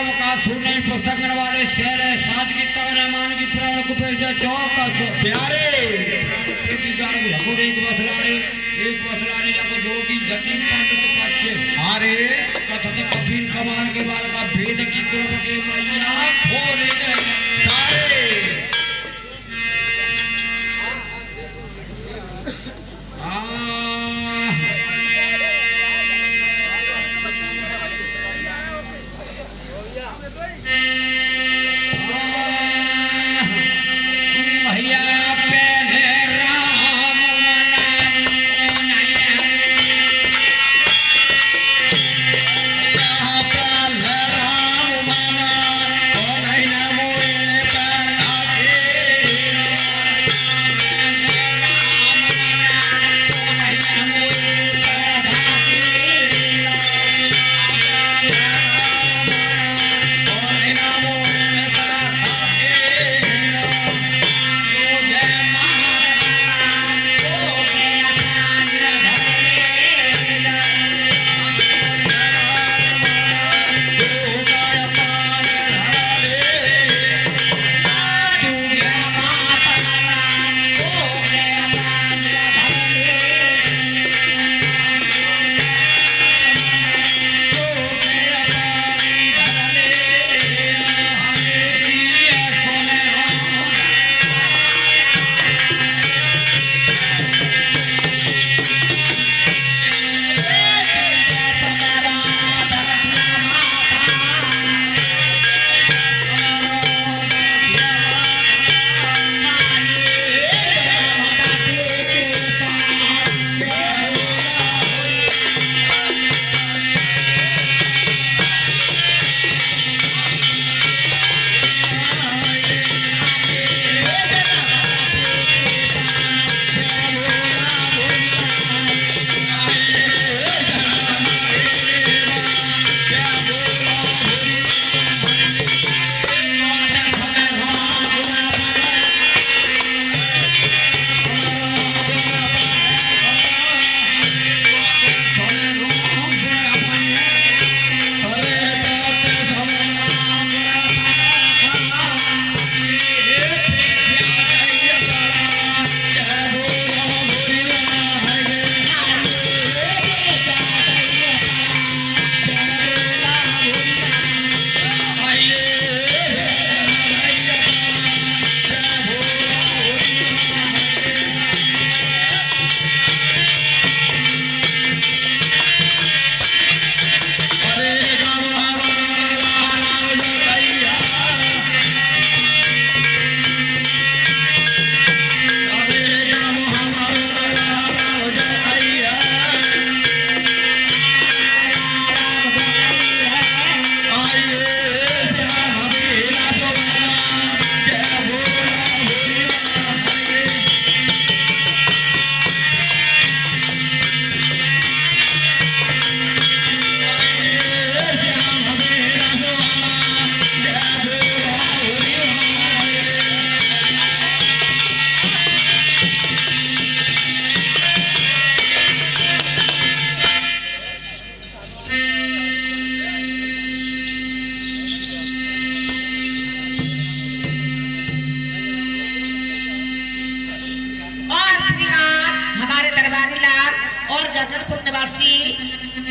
गांव का सुनने पुस्तक वाले शेर है साज की तवर मान की प्राण को पेश चौकस प्यारे की जार को एक बसलारे या को जो भी जती पंडित पक्ष अरे कथत कबीर कमाल के बाल का भेद की कृपा के मैया खोले सारे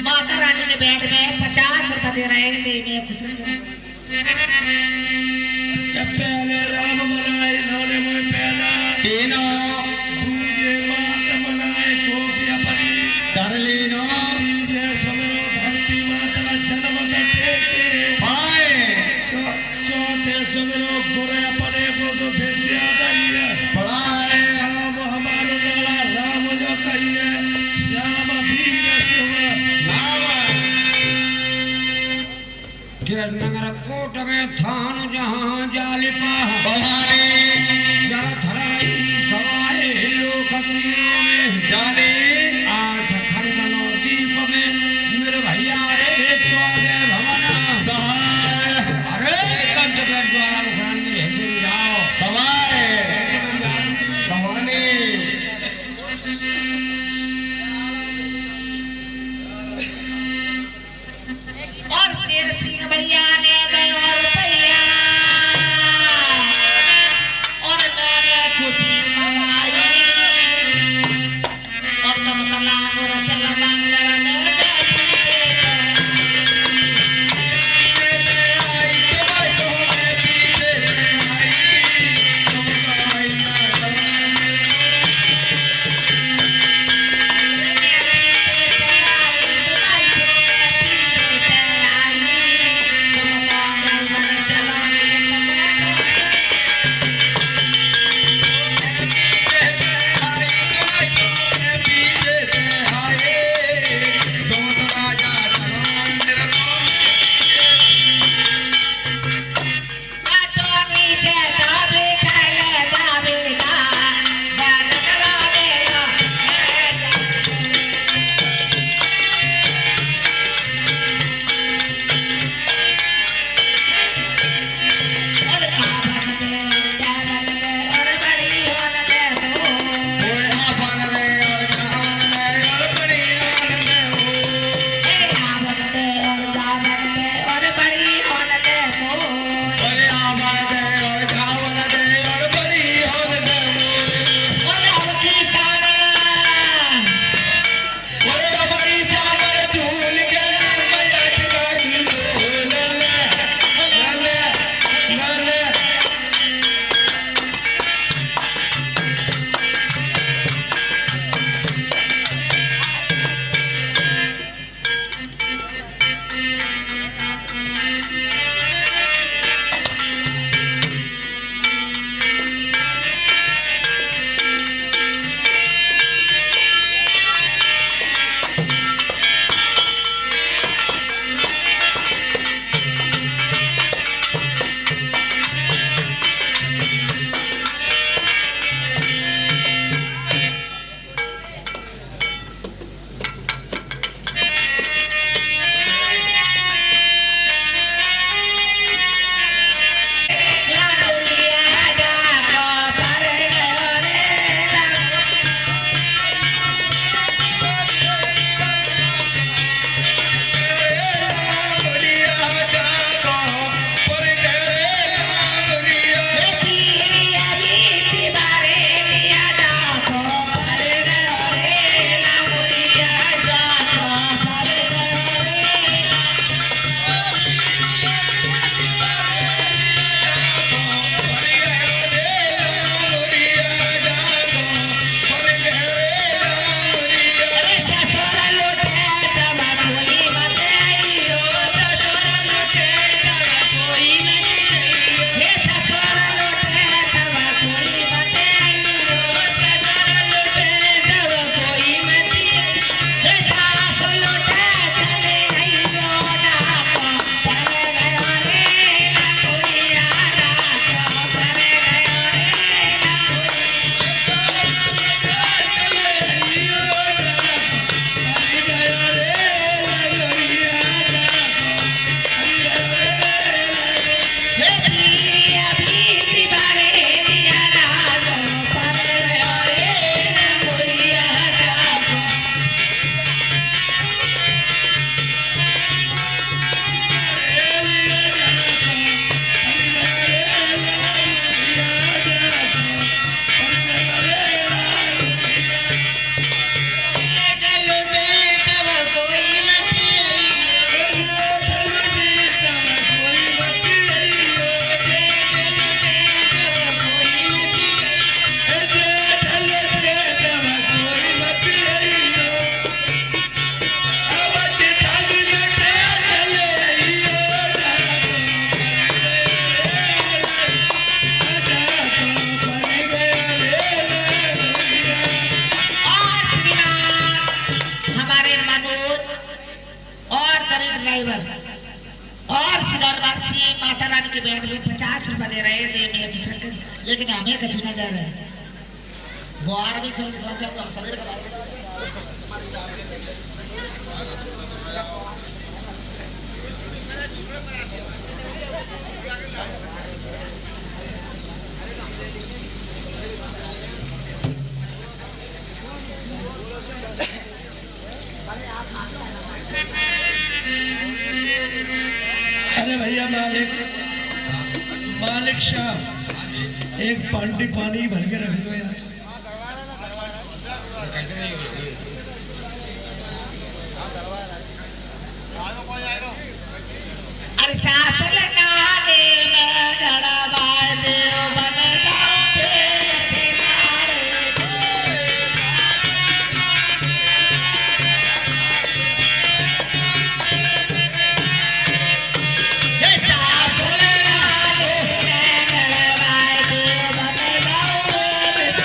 माता रानी के बैंड में 50 रुपए दे रहे हैं देवी पहले राम मनाए नाने में पहला तीनो दूजे मात मनाए कोपिया परी कर लेनो तीजे समरो धरती माता जन्म दटे पाए चौथे समरो गोरे अपने को जो भेज दिया है पढ़ाए राम हमारो नाला राम जो कहिए श्याम वीर नगर कोट में थान जहां जालिपा सवाए लोक में जाने आठ खंडनो दीप में मेरे भैया रे चौदह भवन अरे कंचगढ़ द्वारा उखान में हिंदी जाओ सवाए भवानी और शेर सिंह भैया ने माता रानी के बैंड में 50 रुपए दे रहे थे मियां किशन के, लेकिन हमें कभी ना दे रहे। गुआर भी सब बोलते हैं सवेरे का अरे भैया मालिक शाह, एक बाल्टी पानी भर के रख दो यार। अरे सासुर नाने में गड़ाबाई देव बन जाऊं पेड़ से नारे। ये सासुर नाने में गड़ाबाई देव बन जाऊं पेड़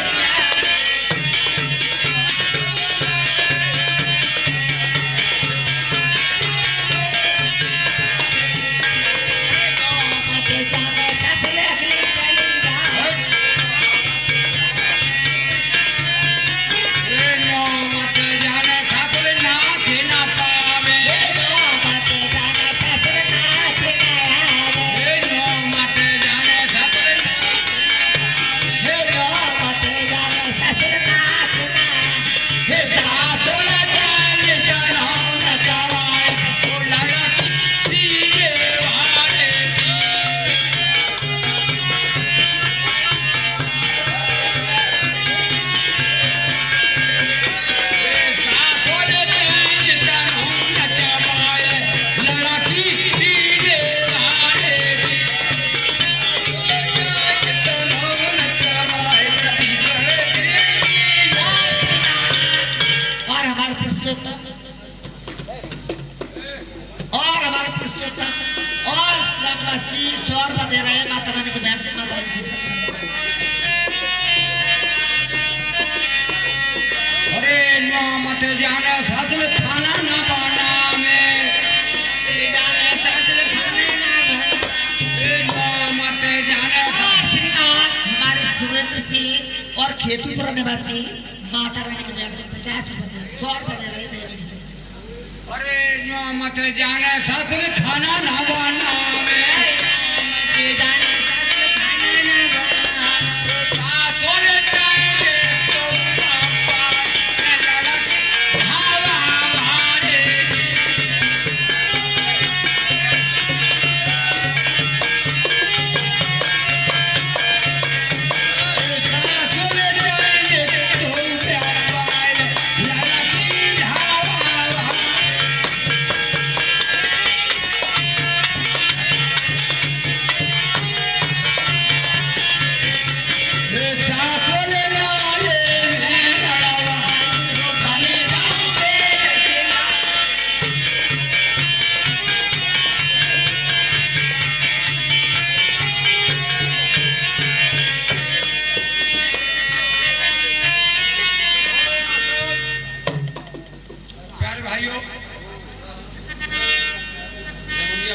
से जाने ससुर खाना ना बना में जाने ससुर खाने ना बना मत जाने। श्रीमान हमारे सुरेंद्र सिंह और खेतूपुर निवासी माता रानी के बैंड में 50 रुपए 100 रुपए दे रहे थे। अरे जो मत जाने ससुर खाना ना बना में जाने ससुर खाना ना बना सासुर चाहिए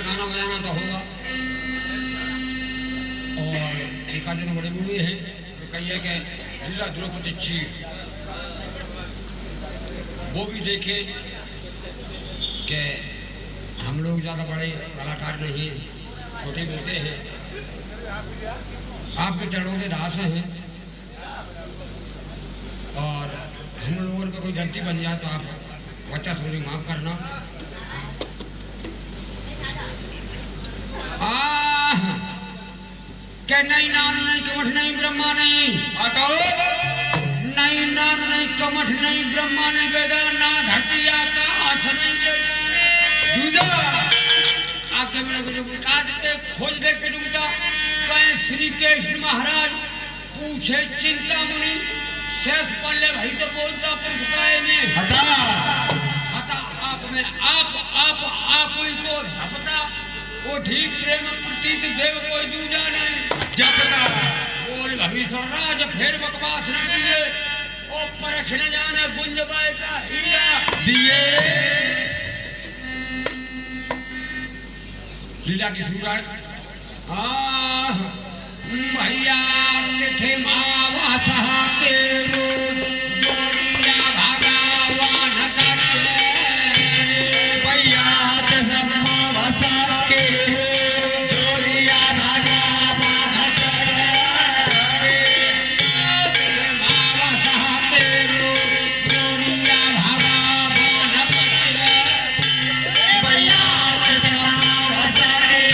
गाना बजाना तो होगा। और एक आध दिन बड़े मूवी है तो कहिए कि लीला द्रौपदी जी वो भी देखे कि हम लोग ज़्यादा बड़े कलाकार नहीं छोटे मोटे हैं, आपके चरणों के दास हैं और हम लोगों को कोई गलती बन जाए तो आप बच्चा थोड़ी माफ़ करना। क्या नहीं नान नहीं कमठ नहीं ब्रह्मा नहीं नहीं नान नहीं कमठ नहीं ब्रह्मा नहीं वेदा ना धरती आकाश नहीं दूजा आपके मेरे को जो बता देते खोज दे के डूबता कहे श्री कृष्ण महाराज पूछे चिंता मुनि शेष पल्ले भाई तो बोलता पुरस्कार में हटा आप में आप इनको झपता वो ठीक प्रेम प्रतीत देव कोई दूजा नहीं जपता बोल भविष्य राज फिर बकवास न किए ओ परख न जाने गुंज बाई का हीरा दिए। लीला की शुरुआत भैया तिथे मावा सहा के रोज जोड़िया भगवान करते भैया जन्मा वसा के जोड़िया भगवान करे मावा सहा के रोज जोड़िया भगवान करते भैया जन्मा वसा के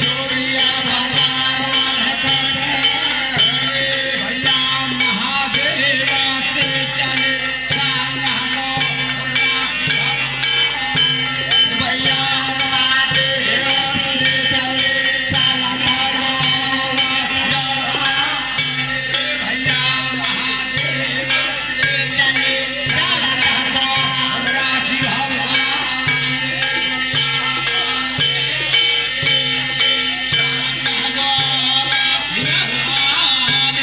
जोड़िया भगवान करे भैया महादेव से चले साला भैया महादेव से चले साला भैया महादेव से चले राजी भगवान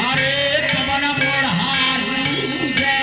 हरे पवन मोढ़ारू जय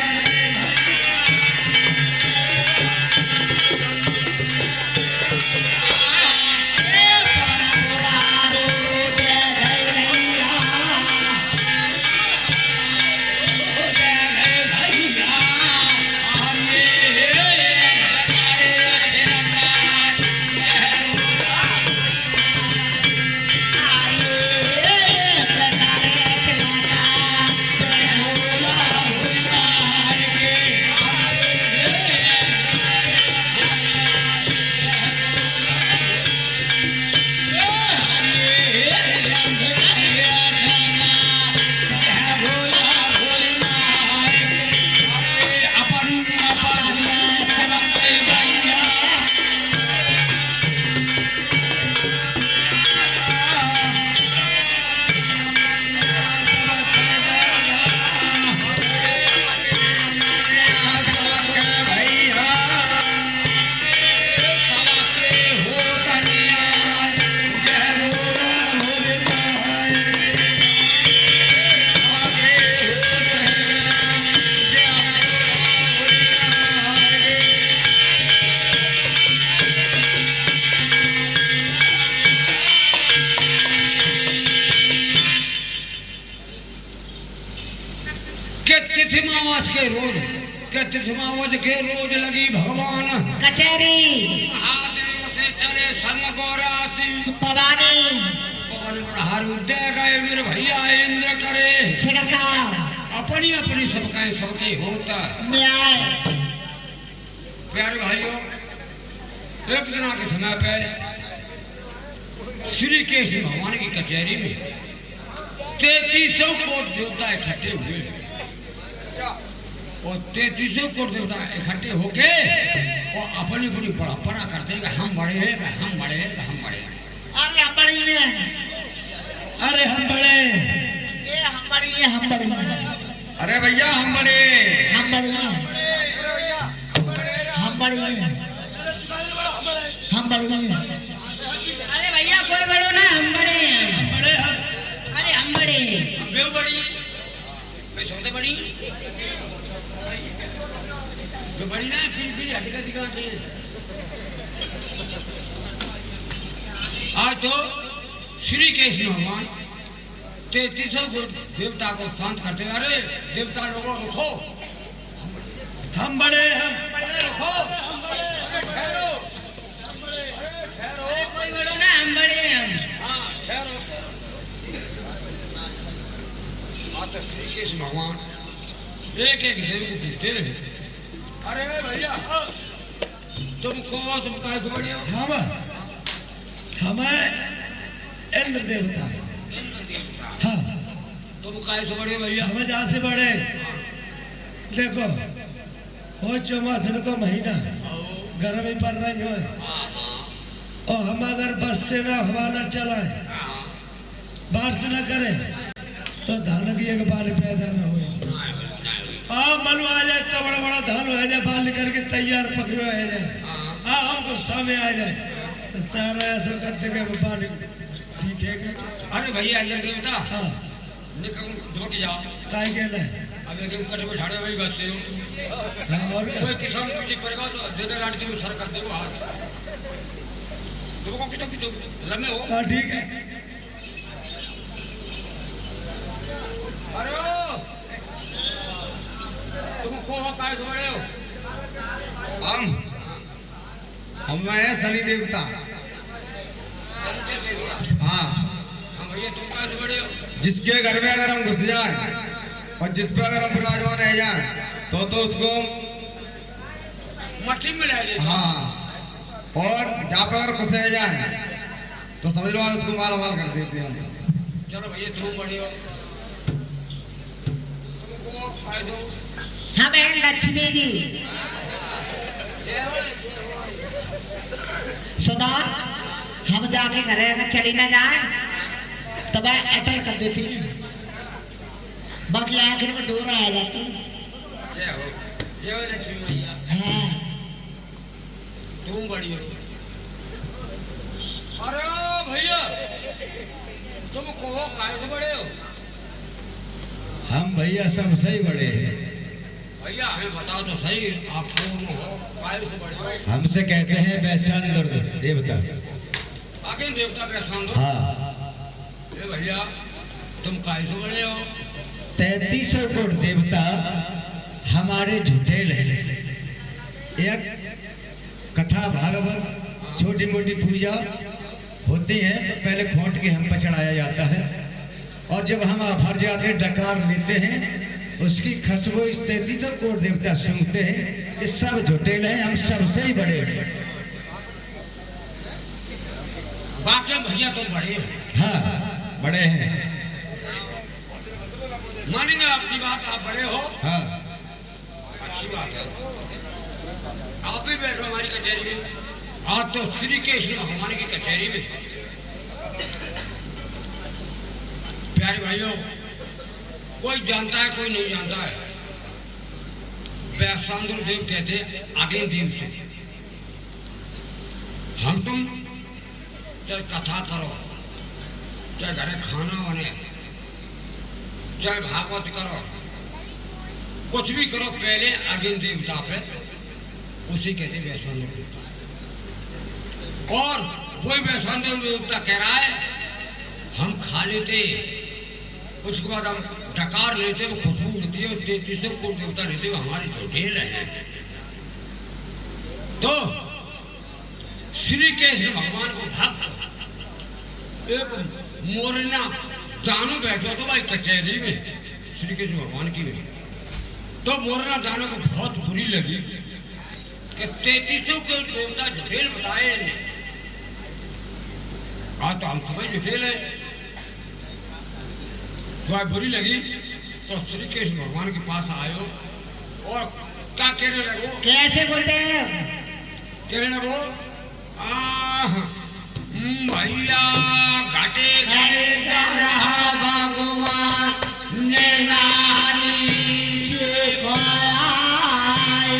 के तिथि मावस के रोज लगी भगवान कचहरी महादेव से चले संग गौरासी पवानी पवन प्रहार उदय गए मेरे भैया इंद्र करे छिड़काव अपनी अपनी सबके होता न्याय प्यारे भाइयों एक दिन के समय पे श्री केशव भगवान की कचहरी में 3300 कोट देवता इकट्ठे हुए और 3300 कोट देवता इकट्ठे होके और अपनी अपनी बड़प्पना करते हैं कि हम बड़े हैं कि हम बड़े हैं कि हम बड़े हैं। अरे हम बड़ी हैं अरे हम बड़े ये हम बड़ी हैं हम बड़ी हैं अरे भैया हम बड़े हम बड़ी हैं हम बड़ी हैं हम बड़ी हैं अरे भैया कोई बड़ो ना हम बड़े हैं बड़े हम अरे हम बड़े बेव बड़ी मैं सोते बड़ी जो बड़ी ना फिर हटिका दिखाते हैं। आज तो श्री कृष्ण भगवान 3300 देवता को शांत करते हैं। अरे देवता लोगों रुको हम बड़े हम रुको ठहरो अरे कोई बड़ो ना हम बड़े हैं हाँ ठहरो माता श्री कृष्ण भगवान एक एक देव को पूछते रहे अरे भैया तुमको काय से बढ़िया हम हमें इंद्र देवता हाँ तुम काय से बढ़िया भैया हमें जहाँ से बड़े देखो वो चौमासन का महीना गर्मी पड़ रही हो और हम अगर बस से ना हवा न चलाए बारिश न करें तो धान की एक बाल पैदा न हो हाँ मनु आ जाए तो बड़ा बड़ा धान हो जाए बाल करके तैयार पकड़ो आ जाए हाँ हम गुस्सा में आ जाए तो चार ऐसे करते के बाल ठीक है अरे भैया ये देवता हाँ निकल धोके जाओ काय के ना अब एक कटे में ठाड़े वही बस से हाँ और क्या कोई किसान किसी पड़ेगा तो दे दे गाड़ी में सर कर देगा हाथ तुमको कितो कितो लमे हो हाँ ठीक है। अरे तुम को काय बड़े हो हम हैं शनि देवता। परिचय दे दिया हाँ हाँ भैया तुम काय बड़े हो जिसके घर में अगर हम घुस जाएं और जिस पे अगर हम विराजमान रह जाएं तो उसको मट्टी में ले लेते हाँ, और जहाँ पर अगर घुस जाएं तो समझ लो उसको माला माल कर देते हैं हम। चलो भैया तुम बड़े हो तुमको काय दो हम हैं लक्ष्मी जी। सुनो, हम जाके घरे अगर चली ना जाए तो मैं अटल कर देती हूँ, बाकी आखिर में डोरा आ जाती है। जय हो लक्ष्मी मैया हाँ, तुम बड़ी हो अरे भैया तुम को काय से बड़े हो हम भैया सब सही बड़े हैं। भैया हमें बताओ तो सही आप कौन हो काय से बड़े हो हमसे कहते हैं वैशाली देवता। आगे देवता का सांग हाँ ए भैया तुम काय से बड़े हो 3300 कोट देवता हमारे झुठेल हैं। एक कथा भागवत छोटी मोटी पूजा होती है तो पहले खोट के हम पर चढ़ाया जाता है और जब हम भर जाते डकार लेते हैं उसकी खुशबू इस 3300 कोट देवता सूंघते हैं। ये सब झुठेल हैं, हम सबसे ही बड़े हैं। बाकी भैया तुम बड़े हो हाँ बड़े हैं। मानेंगे आपकी बात आप बड़े हो हाँ अच्छी बात है आप भी बैठो हमारी कचहरी में आज तो श्री कृष्ण भगवान की कचहरी में प्यारे भाइयों कोई जानता है कोई नहीं जानता है वैश्वानर देव कहते आगे देव से हम तुम चाहे कथा करो चाहे घरे खाना बने चाहे भागवत करो कुछ भी करो पहले अग्नि देवता पे उसी कहते वैश्वानर देवता और कोई वैश्वानर देवता कह रहा है हम खा लेते उसके बाद हम डकार लेते वो खुशबू उड़ती है 3300 कोट देवता लेते वो हमारी झुठेल है। तो श्री कृष्ण भगवान को भक्त एक मोरना दानू बैठा तो भाई कचहरी में श्री कृष्ण भगवान की में तो मोरना दानू को बहुत बुरी लगी कि 3300 के देवता झुठेल बताए इन्हें आज तो हम समझ झुठेल है तो बुरी लगी तो श्री कृष्ण भगवान के पास आयो और क्या कहने लगो कैसे बोलते हैं? कहने लगो भैया घाटे अरे गौरा भगवान ने नानी जे खोयाए,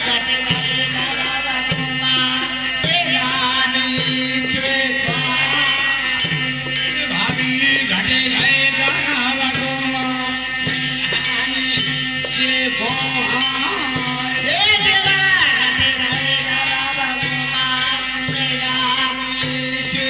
घाटे गए गौरा भगवान ने नानी जे खोयाए। भाभी घाटे गए गाना भगवान जे खोयाए। ए देवा, घाटे गए गौरा भगवान ने नानी जे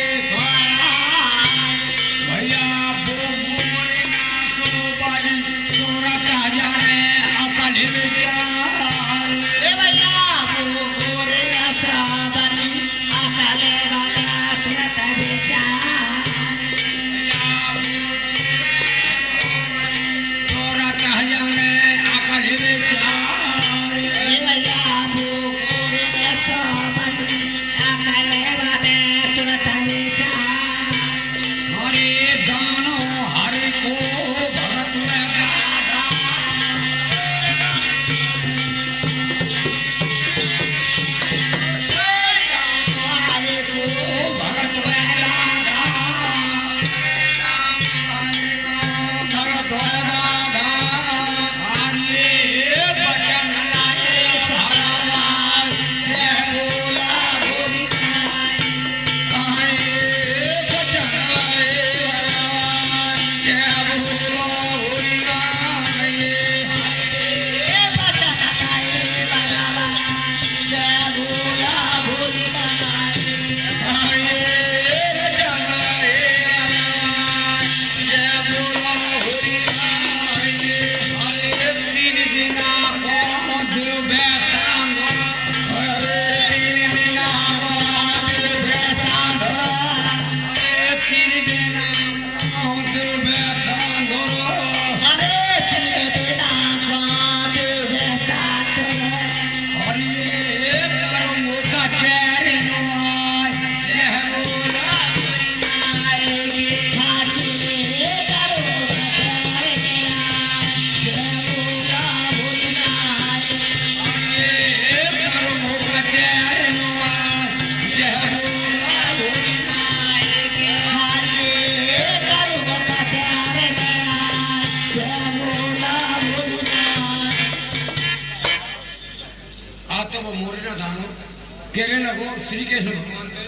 श्री कृष्ण भगवान पे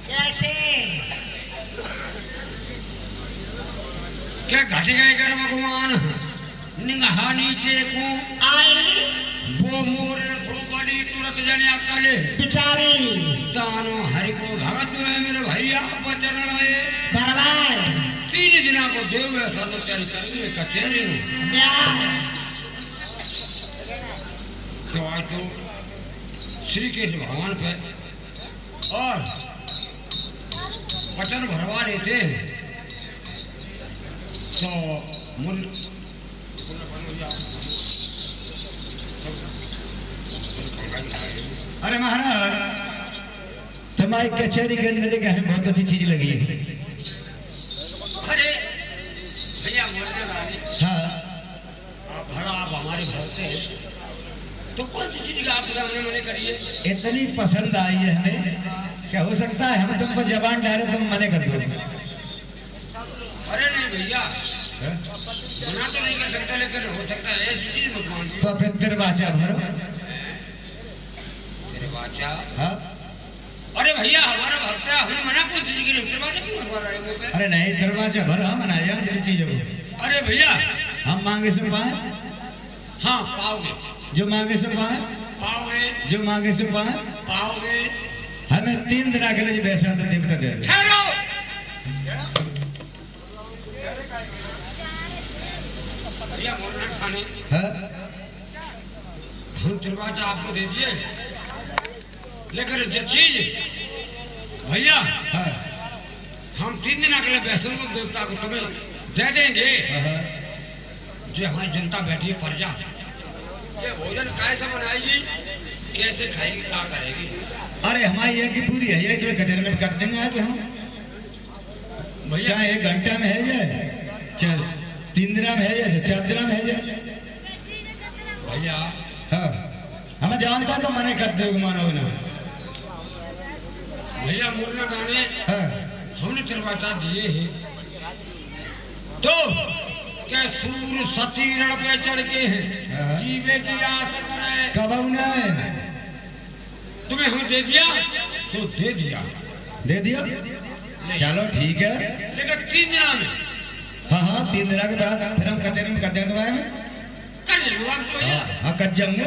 कैसे क्या घट गए कर भगवान निगाह नीचे को आई वो मोर थोड़ा बड़ी तुरंत जाने अकले बिचारी तानो हरि को भगत हुए मेरे भैया बचन रहे बरबार 3 दिना को देव साधु चल करेंगे कचेरी तो आज तो श्री कृष्ण भगवान पे और वचन भरवा देते तो मुन अरे महाराज तुम्हारी कचहरी के अंदर क्या है बहुत अच्छी चीज लगी है। अरे भैया मोरने वाले हाँ आप भरा आप हमारे घर से तो कौन सी चीज का आपके सामने मने करिए इतनी पसंद आई है हमें क्या हो सकता है हम तुमको जबान डाले तुम मने कर दो। अरे नहीं भैया मना तो नहीं कर सकता लेकिन हो सकता है ऐसी चीज मत मान तो फिर दरवाजा भरो। दरवाजा हाँ अरे भैया हमारा भक्त है हमें मना कौन सी चीज के लिए दरवाजा क्यों भरवा रहे हो मुंह पे अरे नहीं दरवाजा भरो हम मनाया जैसी चीज हो। अरे भैया हम मांगे सो पाए हाँ पाओगे जो मांगे सो पाए पाओगे जो मांगे सो पाए पाओगे हमें 3 दिन के लिए वैसा तो देवता दे दे। ठहरो भैया मोरना खाने हाँ हम दरवाजा आपको दे दिए लेकिन जो चीज भैया हाँ हम 3 दिन अगले वैष्णव को देवता को तुम्हें दे देंगे हाँ जो हमारी जनता बैठी है प्रजा ये भोजन कैसे बनाएगी कैसे खाएगी क्या करेगी अरे हमारी ये की पूरी है ये जो कचरे में कर देंगे आज हम भैया चाहे 1 घंटा में है जाए चाहे 3 दिन में है जाए 4 दिन में है जाए। भैया हाँ हमें जानता तो मने कर दो मानो ना। भैया मुरना गाने हाँ हमने दरवाजा दिए हैं तो क्या सूर सती रण पे चढ़ के हाँ। हैं जीवे की आस करे कब आऊना है तुम्हें हम दे दिया तो दे दिया दे दिया चलो ठीक है। लेकिन 3 दिन में हाँ हाँ 3 दिन के बाद फिर हम कचहरी में कर देंगे तुम्हारे कर लो आप तो भैया हाँ कच जाऊंगे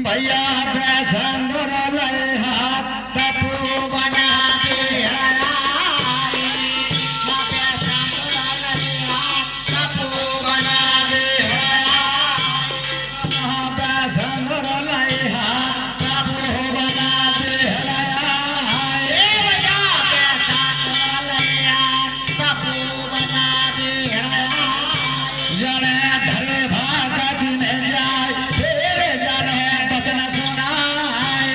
भैया पैसा लाए हाथ तपू बना के हराए। पैसा लाए हाथ तपू बना के हराए। पैसा लाए हाथ तपू बना के हराए। भैया पैसा लाए हाथ तपू बना के हराए। जने धरे भागा जिने जाए फेरे जाने बचन सुनाए।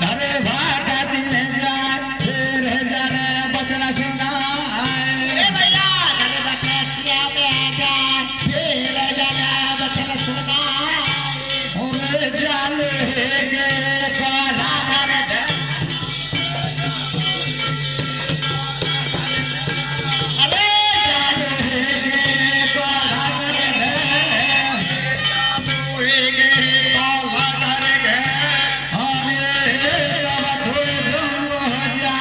धरे भागा जिने जाए फेरे जाने बचन सुनाए। फेरे जाने बचन सुनाए। ओरे जाल गे काला कर अरे जाल गे काला कर गे काला कर गे अरे तब धुम हो जा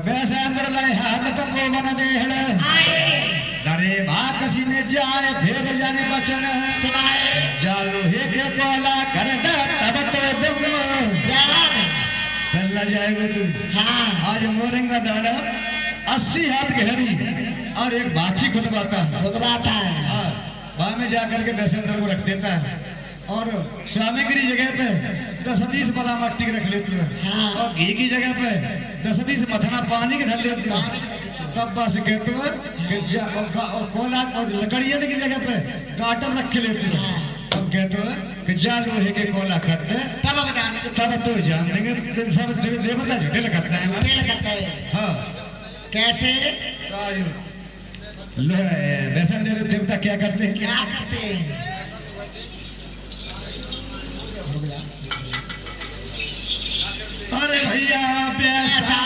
कैसा अंदर लाए हाथ तक वो बना दे दरे भाग कसी ने जाए भेद जाने बचन जालो हे के कोला कर दे तब तो दुम पहला जाएगा तू। हाँ आज मोरेंगा दादा 80 हाथ गहरी और एक बाछी खुदवाता है। भगवाता है हाँ, वहां में जाकर के वैसेंद्र को रख देता है और स्वामीगिरी जगह पे 10-20 बला मट्टी रख लेती है हाँ। और घी की जगह पे 10-20 मथना पानी के धर लेती है तब बस कहते हो कि कोला और लकड़ियां की जगह पे गाटर रख के लेते हो। तब कहते हो कि जा लोहे के कोला खाते तब बताने को तब तो जान देंगे सब देवता झूठे लगता है। तेल करता है हाँ कैसे वैसे देवता क्या करते हैं? क्या करते हैं? अरे भैया पैसा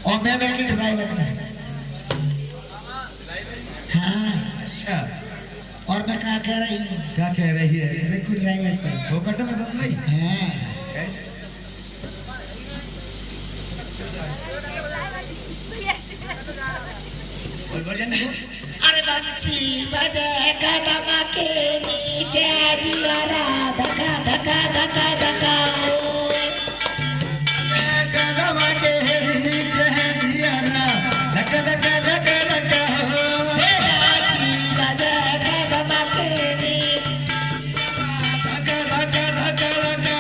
और मैं बैठ ड्राइवर में। हाँ अच्छा और मैं क्या कह रही हूँ? क्या कह रही है? रिंकू ड्राइवर से वो कटो में बात नहीं। हाँ कैसे? बोल बोल जाने दो। अरे बंसी बजे कदम के नीचे दिया धका धका धका धका कदम के नीचे दिया ना धका धका धका धका बंसी बजे कदम के नीचे धका धका धका धका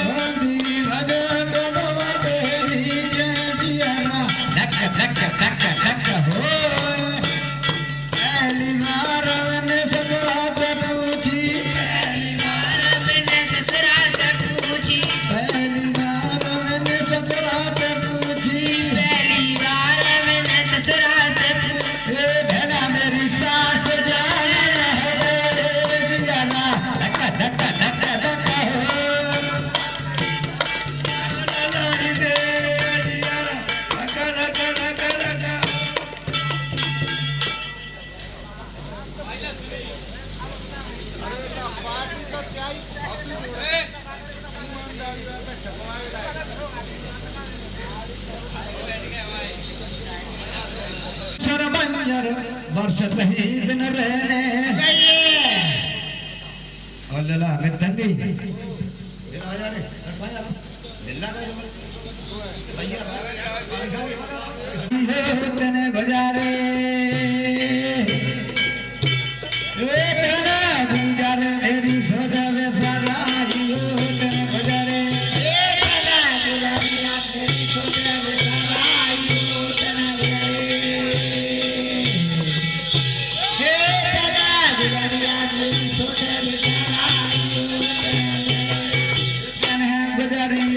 बंसी बजे कदम के नीचे दिया ना धका धका धका धका हो पहली बार मैंने ससुरा से पूछी पहली बार मैंने ससुरा से पूछी भेड़ा मेरी सास जाने रहे दिया ना धक्का धक्का धक्का धक्का हो लड़ी दे दिया ना धक्का धक्का धक्का धक्का सरबंजर बरसत ही दिन रहने और लला में तंगी तने बजारे मेरी सोजा में सारा तने बजारे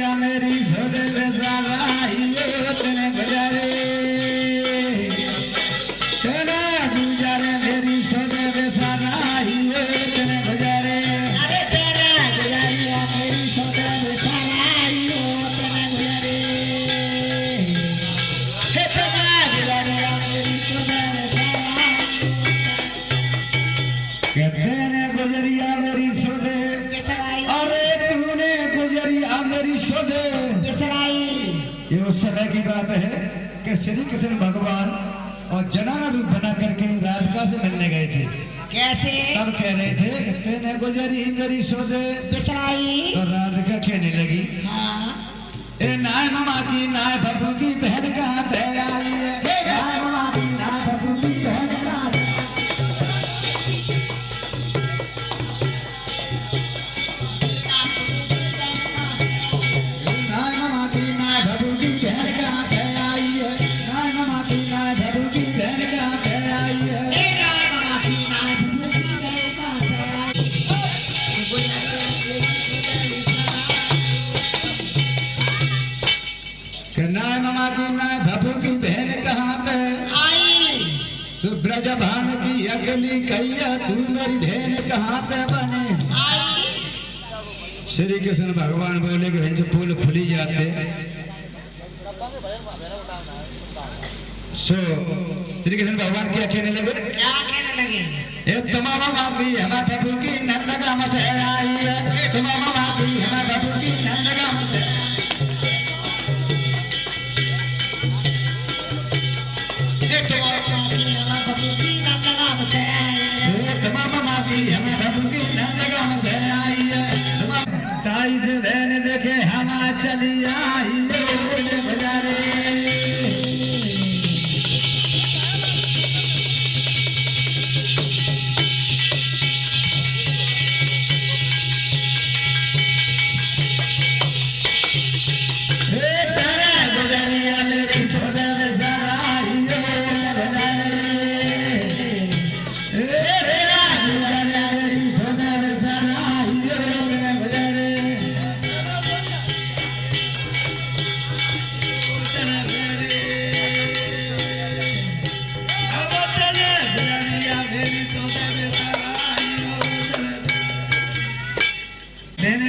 गुजरिया मेरी सोदे बेसाराइयो तेने गुजरे तेने गुजरे मेरी सोदे बेसाराइयो तेने गुजरे अरे तेरे गुजरिया मेरी सोदे बेसाराइयो तेने गुजरे हे तेरे गुजरिया मेरी सोदे बेसाराइयो कहते ने गुजरिया मेरी सोदे बेसराई अरे तूने गुजरिया मेरी सोदे बेसराई ये उस समय की बात है कि श्री कृष्ण भगवान और जनाना रूप बना करके राधिका से मिलने गए थे। कैसे तब कह रहे थे कि तेने गुजरी मेरी सोदे बेसराई तो राधिका कहने लगी हाँ ए नाय मामा की नाय बबू की बहन कहाँ ते आई है नाय मामा की नाय बबू की बहन कहाँ ते नाय मामा की नाय बबू की बहन कहाँ ते आई है नाय मामा की नाय बबू की बहन कहाँ ते आई है ए राम मामा की नाम भूखी गए का कि नाय मामा की नाय बबू की बहन कहाँ ते आई सुब्रज भान की अगली कैया तू मेरी बहन कहाँ ते बने आई श्री कृष्ण भगवान बोले कि भैंस फूल खुली जाते सो श्री कृष्ण भगवान क्या कहने लगे क्या कहने लगे ए तमाम बाकी हमारे प्रभु की नंदगाम से आई है तमाम बाकी हमारे प्रभु की नंदगाम से ए तुम्हारा की हमारा भूखी ना लगा मुझे ए तमाम बाकी हमारे प्रभु की नंदगाम से आई है ताई से बहन देखे हम चली आई है बजारे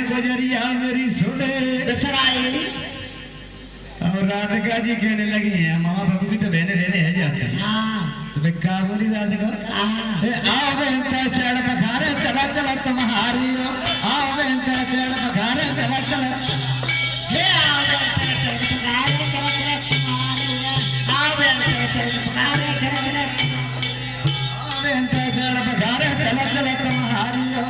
गुजरिया मेरी सुने बेसराई और राधिका जी कहने लगी है मामा बाबू की तो बहने बहने है जाते हाँ तो मैं क्या बोली राधिका हाँ आओ बेहतर चढ़ पखारे चला चला तुम्हारी हो आओ बेहतर चढ़ पखारे चला चला हे आओ बेटे पकारे चला चला तुम्हारे आओ बेटे पकारे चला चला आओ बेहतर चढ़ पखारे चला चला तुम्हारी हो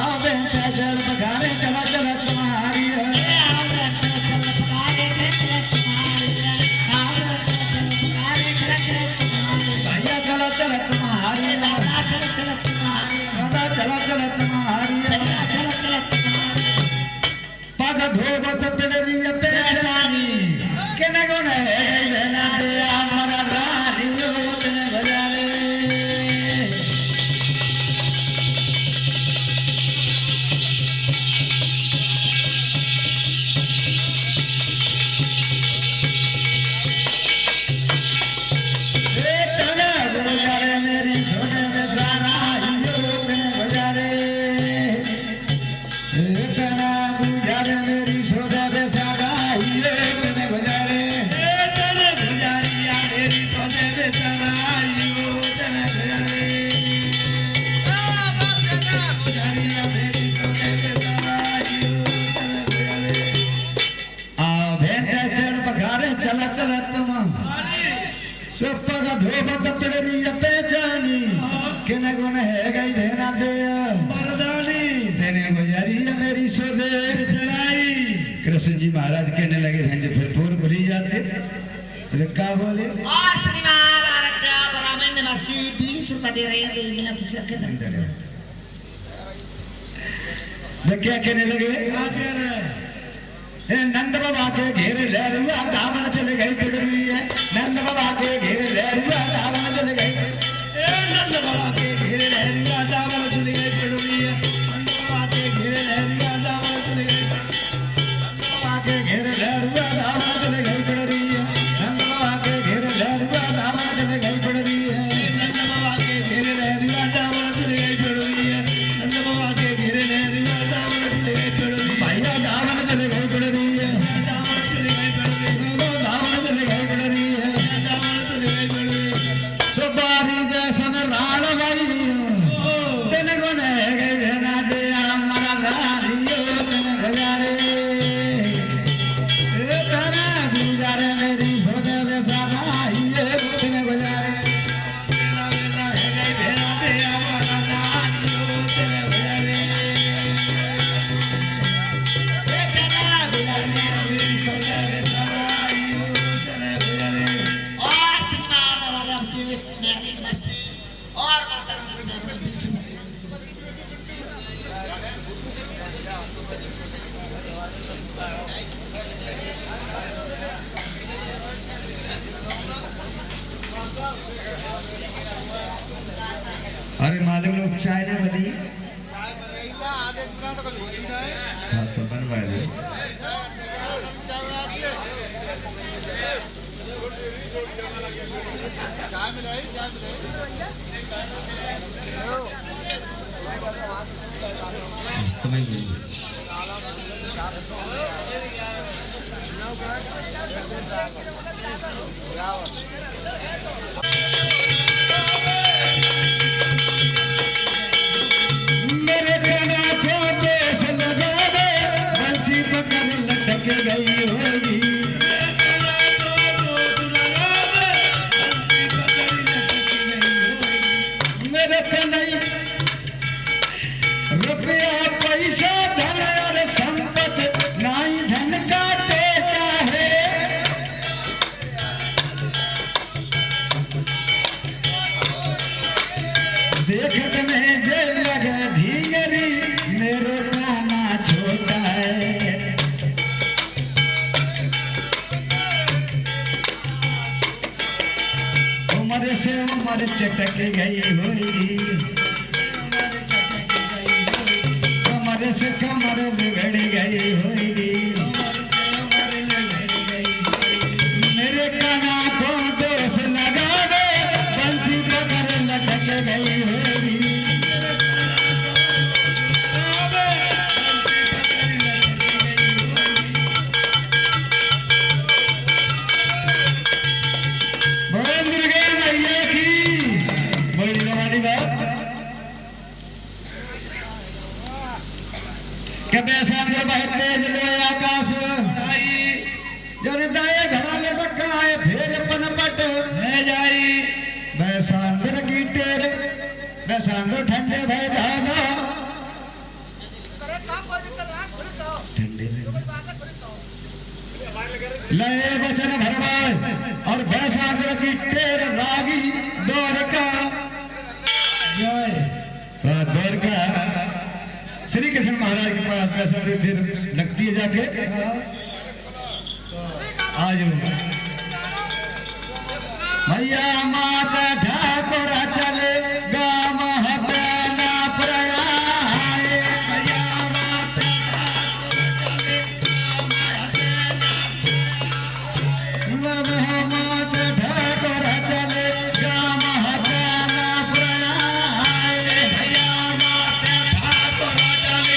आओ बेहतर चढ़ पखारे चला चला तुम्हारी हो हे आओ बेटे पकारे चला चला तुम्हारे आओ बेटे पकारे चला चला तुम्हारे भैया चला चला तुम्हारी हो दादा चला चला तुम्हारे दादा चला चला तुम्हारी हो चला चला चला तुम्हारे पग धोबत पिड़वी पेरानी के न गुण है लेना दे हमारा रानी ओतने बजारे ए तना गुजरे मेरी सोने में सारा ओतने बजारे ए तना गुजरे मेरी सोने में सारा ओतने बजारे ए तना गुजरिया मेरी सोने में सारा ओतने बजारे आ बाप तना गुजरिया मेरी सोने में सारा ओतने बजारे आ भेंटे चढ़ पखारे चला चला तुम सोपग धोबत पिड़री पहचानी के न गुण है गई भेना दे मर्दानी तेने गुजरी मेरी सोदे सराई कृष्ण जी महाराज कहने लगे भेंजे फिर पूर भरी जाते तो क्या बोले और श्रीमान आरक्षा ब्राह्मण निवासी 20 रुपए दे रहे हैं देवी में पुस्तक के अंदर वे क्या कहने लगे क्या कह रहे ए नंद बाबा के घेर लहरुआ दामन चले गई पिड़री है नंद बाबा के घेर लहरुआ दामन चले गई ए नंद बाबा के घेर लहरुआ दामन चले गई पिड़री है नंद बाबा के घेर लहरुआ दामन चले गई नंद बाबा के घेर अरे मालूम लोग चाय ना बनी हाँ तो बनवा दे मेरे काना को देश लगा दे बंसी पकड़ लटक गई होगी मेरे कन्हैया रुपया पैसा धन और संपत्ति नाई धन का टेका है देखत में जे लगे धींगरी मेरे काना छोटा है उम्र से उम्र चटक गई होगी कमर से कमर बिगड़ गई होगी मेरे काना को दोष लगा दे बंसी पकड़ लटक गई होगी बोल दुर्गा मैया की बड़ी हमारी बात कबे सांद्र बहुत तेज लोए आकाश जन दाए घड़ा लटका है फिर पनपट है जाई बैसांद्र की टेर बैसांद्र ठंडे भय धाना लय वचन भरवाए और बैसांद्र की टेर रागी द्वारका जय द्वारका श्री कृष्ण महाराज के पास पैसा देर लगती है जाके आज भैया माता ठाकुर चले गाम हतना प्रयाय भैया माता ठाकुर चले गाम हतना प्रयाय भैया माता ठाकुर चले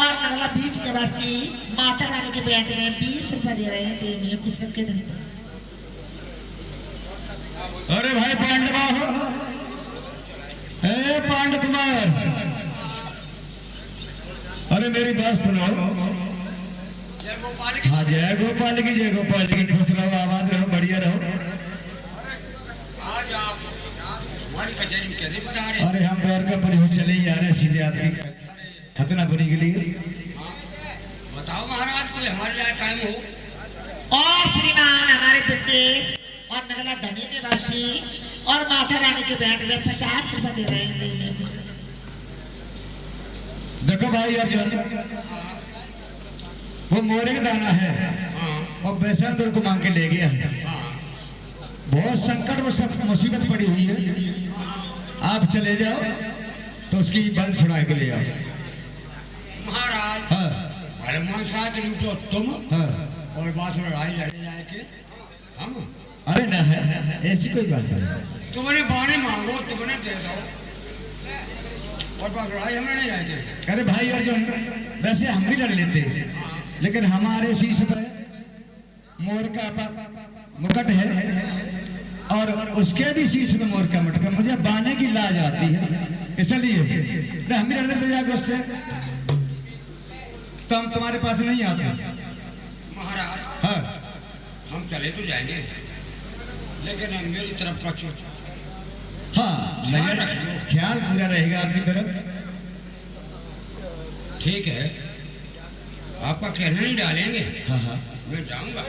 निवासी माता रानी के बैंड में 20 रुपए दे रहे हैं देवी पुस्तक के धन। अरे भाई पांडवा हो ए पांडव कुमार, अरे मेरी बात सुनो। जय गोपाल की हाँ जय गोपाल की, जय गोपाल की। खुश रहो, आबाद रहो, बढ़िया रहो। आज आप हमारी कचहरी में कैसे बता रहे हैं? अरे हम द्वारकापुरी हो चले ही जा रहे हैं सीधे आपकी खतनापुरी के लिए। बताओ महाराज, कोई हमारे लिए कायम हो। और श्रीमान हमारे ब्रजेश और नगला धनी निवासी और माता रानी के बैठ में 50 रुपए दे रहे हैं। देखो भाई अर्जुन, वो मोरे का दाना है हाँ और बैसंदर को मांग के ले गया है। हाँ बहुत संकट में मुसीबत पड़ी हुई है, आप चले जाओ तो उसकी बल छुड़ा के ले आओ। महाराज, हाँ अरे मन साथ लूटो तुम हाँ। और बात लड़ाई लड़े जाए के हम। अरे ना है, ऐसी कोई बात नहीं। तुमने बाने मांगो, तुमने दे दो, और बात लड़ाई हमें नहीं जाएगी। अरे भाई अर्जुन, वैसे हम भी लड़ लेते, लेकिन हमारे शीश पर मोर का मुकुट है और उसके भी शीश में मोर का मुकुट। मुझे बाने की लाज आती है, इसलिए हम भी लड़ लेते जाके उससे, तो हम तुम्हारे पास नहीं आते। महाराज, हाँ हम चले तो जाएंगे, लेकिन अब मेरी तरफ का छोड़। हाँ, नजर ख्याल पूरा रहेगा आपकी तरफ। ठीक है, आपका कहना नहीं डालेंगे। हाँ हाँ मैं जाऊंगा।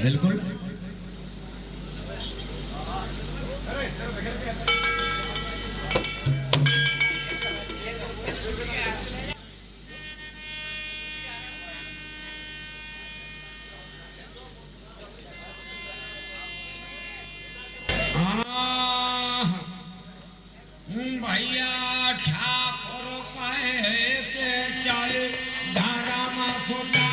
बिल्कुल। भैया ठाकुर कहे के चल धारा में सोता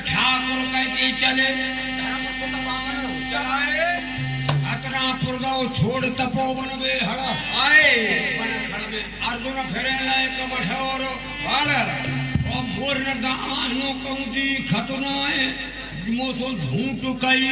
ठाकुर कहते चले पुरगाव छोड़ तपोवन में हड़ा आए बन खड़ में अर्जुन फेरे लाए कमठोर और मोर न दानो कौंदी खतनाए मोसो झूठ कई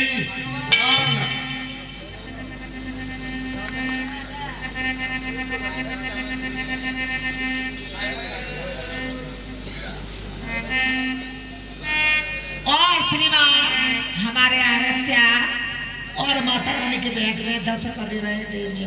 और श्रीमान हमारे आराध्या और माता रानी के बैठ में 10 रुपए दे रहे हैं देवी।